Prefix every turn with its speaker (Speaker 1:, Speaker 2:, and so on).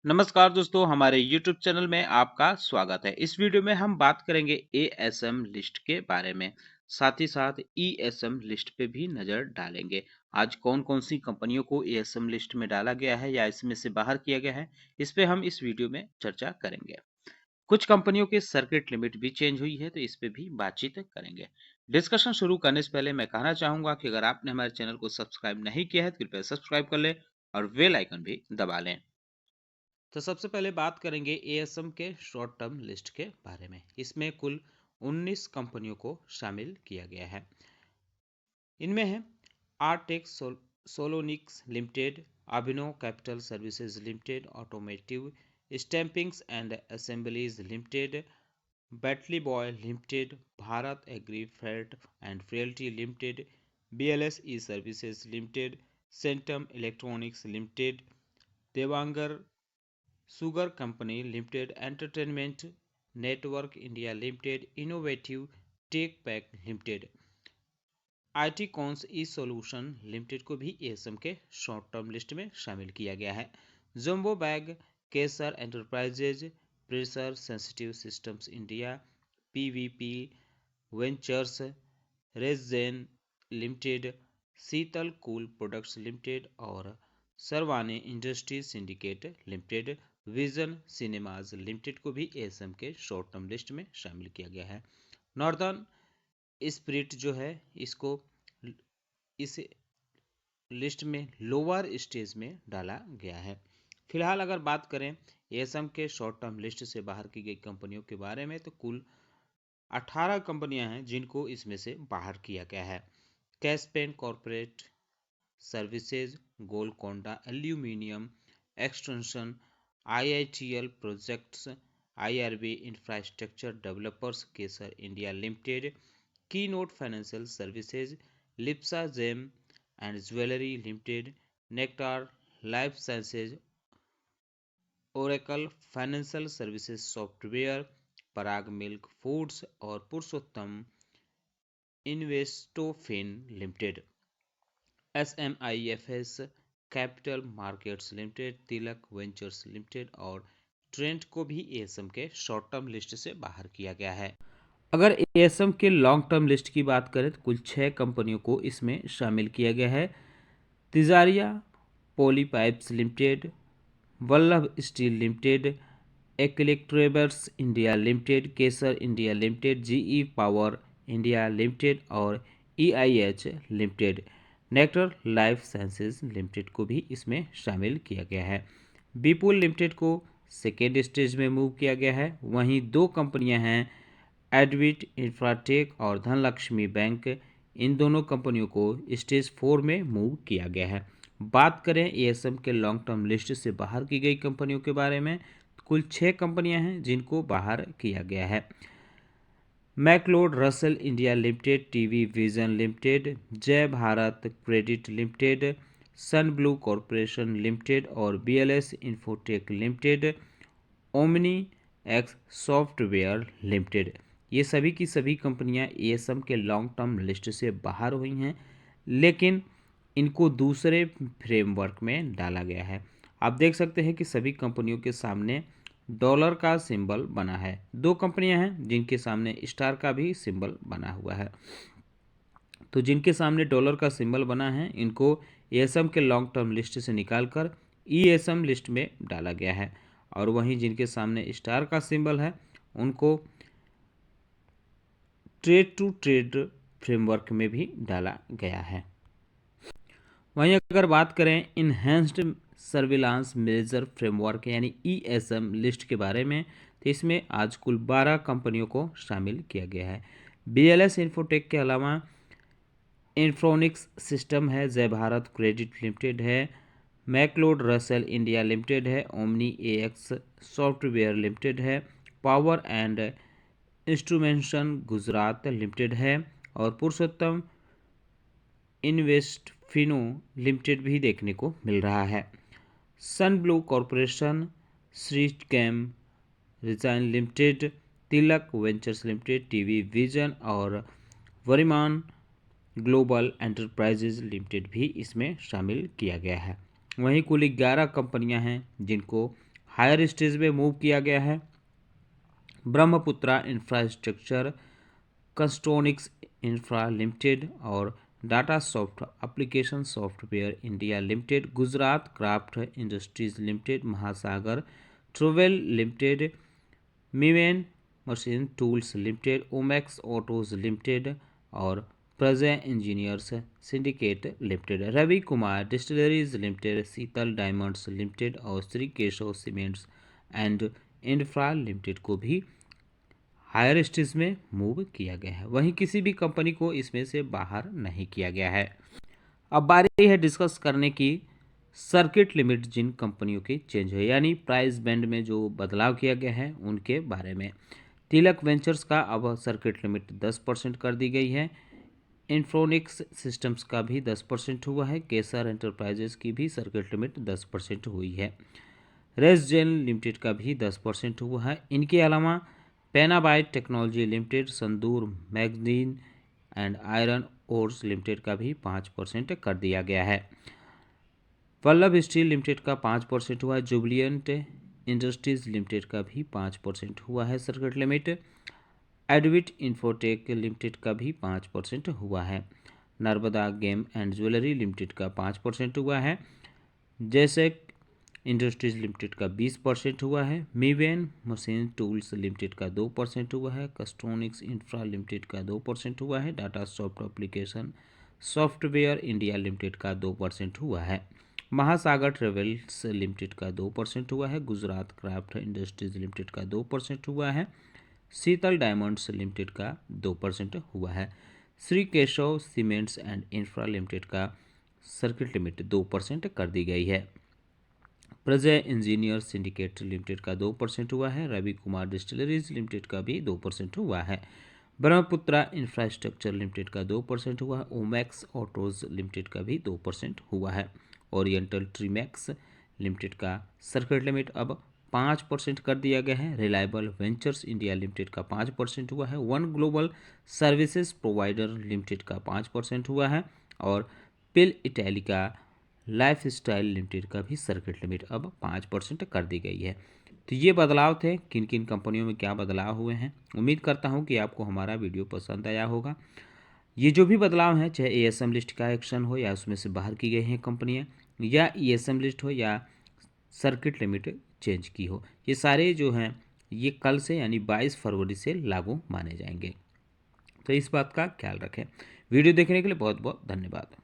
Speaker 1: नमस्कार दोस्तों, हमारे YouTube चैनल में आपका स्वागत है। इस वीडियो में हम बात करेंगे एएसएम लिस्ट के बारे में, साथ ही साथ ईएसएम लिस्ट पे भी नज़र डालेंगे। आज कौन-कौन सी कंपनियों को एएसएम लिस्ट में डाला गया है या इसमें से बाहर किया गया है, इस पे हम इस वीडियो में चर्चा करेंगे। कुछ कंपनियों की सर्किट लिमिट भी चेंज हुई है, तो इस पे भी बातचीत करेंगे। डिस्कशन शुरू करने से पहले मैं कहना चाहूँगा कि अगर आपने हमारे चैनल को सब्सक्राइब नहीं किया है, तो कृपया सब्सक्राइब कर लें और बेल आइकन भी दबा लें। तो सबसे पहले बात करेंगे एएसएम के शॉर्ट टर्म लिस्ट के बारे में। इसमें कुल 19 कंपनियों को शामिल किया गया है। इनमें है Aartech Solonics Limited, Abhinav Capital Services Limited, Automotive Stampings and Assemblies Limited, Batliboi Limited, Bharat Agri Freight and Realty Limited, BLS E Services Limited, Centum Electronics Limited, Davangere Sugar Company Limited, Entertainment Network India Limited, Innovative Tech Pack Limited, IT Cons E Solution Limited को भी ASM के short term list में शामिल किया गया है। Jumbo Bag, Kesar Enterprises, Pressure Sensitive Systems India, PVP Ventures, Regen Limited, Sheetal Cool Products Limited और Sarvani Industries Syndicate Limited, Vision Cinemas Limited को भी एएसएम के शॉर्ट टर्म लिस्ट में शामिल किया गया है। नॉर्दर्न स्पिरिट जो है इसको इस लिस्ट में लोअर स्टेज में डाला गया है। फिलहाल अगर बात करें एएसएम के शॉर्ट टर्म लिस्ट से बाहर की गई कंपनियों के बारे में, तो कुल 18 कंपनियां हैं जिनको इसमें से बाहर किया गया है। Caspian corporate services, Golconda aluminium extension, IITL projects, IRB infrastructure developers, Kesar India limited, keynote financial services, Lipsa gem and jewellery limited, nectar life sciences, Oracle financial services software, Parag milk foods और Purushottam investofin limited, SMIFS capital markets limited, Tilak ventures limited और Trent को भी ASM के short term list से बाहर किया गया है। अगर एएसएम के लॉन्ग टर्म लिस्ट की बात करें तो कुल 6 कंपनियों को इसमें शामिल किया गया है। Tijaria poly pipes limited, Vallabh steel limited, इलेक्ट्रेबर्स India limited, Kesar India limited, GE power India limited और EIH limited, nectar life sciences limited को भी इसमें शामिल किया गया है। बीपुल लिमिटेड को सेकेंड स्टेज में मूव किया गया है। वहीं 2 कंपनियां हैं एडविट इंफ्राटेक और धनलक्ष्मी बैंक, इन दोनों कंपनियों को स्टेज 4 में मूव किया गया है। बात करें एएसएम के लॉन्ग टर्म लिस्ट से बाहर की गई कंपनियों के बारे में, कुल 6 कंपनियां हैं जिनको बाहर किया गया है। McLeod Russel India limited, TV vision limited, Jai Bharat credit limited, sun blue corporation limited और BLS infotech limited, omni X software limited, ये सभी की सभी कंपनियां एएसएम के लॉन्ग टर्म लिस्ट से बाहर हुई हैं, लेकिन इनको दूसरे फ्रेमवर्क में डाला गया है। आप देख सकते हैं कि सभी कंपनियों के सामने डॉलर का सिंबल बना है। 2 कंपनियां हैं जिनके सामने स्टार का भी सिंबल बना हुआ है। तो जिनके सामने डॉलर का सिंबल बना है इनको एएसएम के लॉन्ग टर्म लिस्ट से निकालकर ईएसएम लिस्ट में डाला गया है, और वहीं जिनके सामने स्टार का सिंबल है उनको ट्रेड टू ट्रेड फ्रेमवर्क में भी डाला गया है। वहीं अगर बात करें इन्हेंस्ड सर्विलांस मेजर फ्रेमवर्क यानी ईएसएम लिस्ट के बारे में, तो इसमें आज कुल 12 कंपनियों को शामिल किया गया है। बीएलएस इन्फोटेक के अलावा इन्फ्रोनिक्स सिस्टम है, जय भारत क्रेडिट लिमिटेड है, मैक्लोड रसल इंडिया लिमिटेड है, ओमनी एएक्स सॉफ्टवेयर लिमिटेड है, power and instrumentation Gujarat limited है और पुरुषोत्तम इन्वेस्ट फिनो लिमिटेड भी देखने को मिल रहा है। Sun blue corporation, Shri chem resin limited, Tilak ventures limited, TV vision और वरिमान ग्लोबल एंटरप्राइजेज लिमिटेड भी इसमें शामिल किया गया है। वहीं कुल 11 कंपनियां हैं जिनको हायर स्टेज में मूव किया गया है। Brahmaputra infrastructure, Constronics infra limited और data soft application software India limited, Gujarat craft industries limited, Mahasagar travel limited, Miven machine tools limited, Omax autos limited और Prajay engineers syndicate limited, Ravi Kumar distilleries limited, Sheetal diamonds limited और Shri Keshav cements and infra limited को भी higher stage में move किया गया है। वहीं किसी भी कंपनी को इसमें से बाहर नहीं किया गया है। अब बारी है डिस्कस करने की सर्किट लिमिट जिन कंपनियों की चेंज है, यानी प्राइस बैंड में जो बदलाव किया गया है उनके बारे में। तिलक वेंचर्स का अब सर्किट लिमिट 10% कर दी गई है। इन्फ्रोनिक्स सिस्टम्स का भी 10% हुआ है। केसर एंटरप्राइजेस की भी सर्किट लिमिट 10% हुई है। रेसजेन लिमिटेड का भी 10% हुआ है। इनके अलावा पेनाबाइट technology limited, Sandur manganese and iron ores limited का भी 5% कर दिया गया है। वल्लभ स्टील लिमिटेड का 5% हुआ है। जुबिलियंट इंडस्ट्रीज लिमिटेड का भी 5% हुआ है सर्किट लिमिट। एडविट इंफोटेक लिमिटेड का भी 5% हुआ है। Narmada game and jewellery limited का 5% हुआ है। जैसे इंडस्ट्रीज लिमिटेड का 20% हुआ है। मिवेन मशीन टूल्स लिमिटेड का 2% हुआ है। कस्ट्रोनिक्स इंफ्रा लिमिटेड का 2% हुआ है। Data soft application software India limited का 2% हुआ है। महासागर ट्रेवल्स लिमिटेड का 2% हुआ है। गुजरात क्राफ्ट इंडस्ट्रीज लिमिटेड का 2% हुआ है। शीतल डायमंड्स लिमिटेड का 2% हुआ है। Shri Keshav cements and infra limited का सर्किट लिमिट 2% कर दी गई है। प्रजय इंजीनियर सिंडिकेट लिमिटेड का 2% हुआ है। रवि कुमार डिस्टिलरीज लिमिटेड का भी 2% हुआ है। ब्रह्मपुत्रा इंफ्रास्ट्रक्चर लिमिटेड का 2% हुआ है। ओमैक्स ऑटोज लिमिटेड का भी 2% हुआ है। ओरिएंटल ट्रीमैक्स लिमिटेड का सर्किट लिमिट अब 5% कर दिया गया है। रिलायबल वेंचर्स इंडिया लिमिटेड का 5% हुआ है। One global services provider limited का 5% हुआ है। और पिल इटैलिका लाइफ स्टाइल लिमिटेड का भी सर्किट लिमिट अब 5% कर दी गई है। तो ये बदलाव थे, किन किन कंपनियों में क्या बदलाव हुए हैं। उम्मीद करता हूँ कि आपको हमारा वीडियो पसंद आया होगा। ये जो भी बदलाव हैं, चाहे एएसएम लिस्ट का एक्शन हो या उसमें से बाहर की गई हैं कंपनियाँ, या ईएसएम लिस्ट हो या सर्किट लिमिट चेंज की हो, ये सारे जो हैं ये कल से यानी 22 फरवरी से लागू माने जाएंगे। तो इस बात का ख्याल रखें। वीडियो देखने के लिए बहुत बहुत धन्यवाद।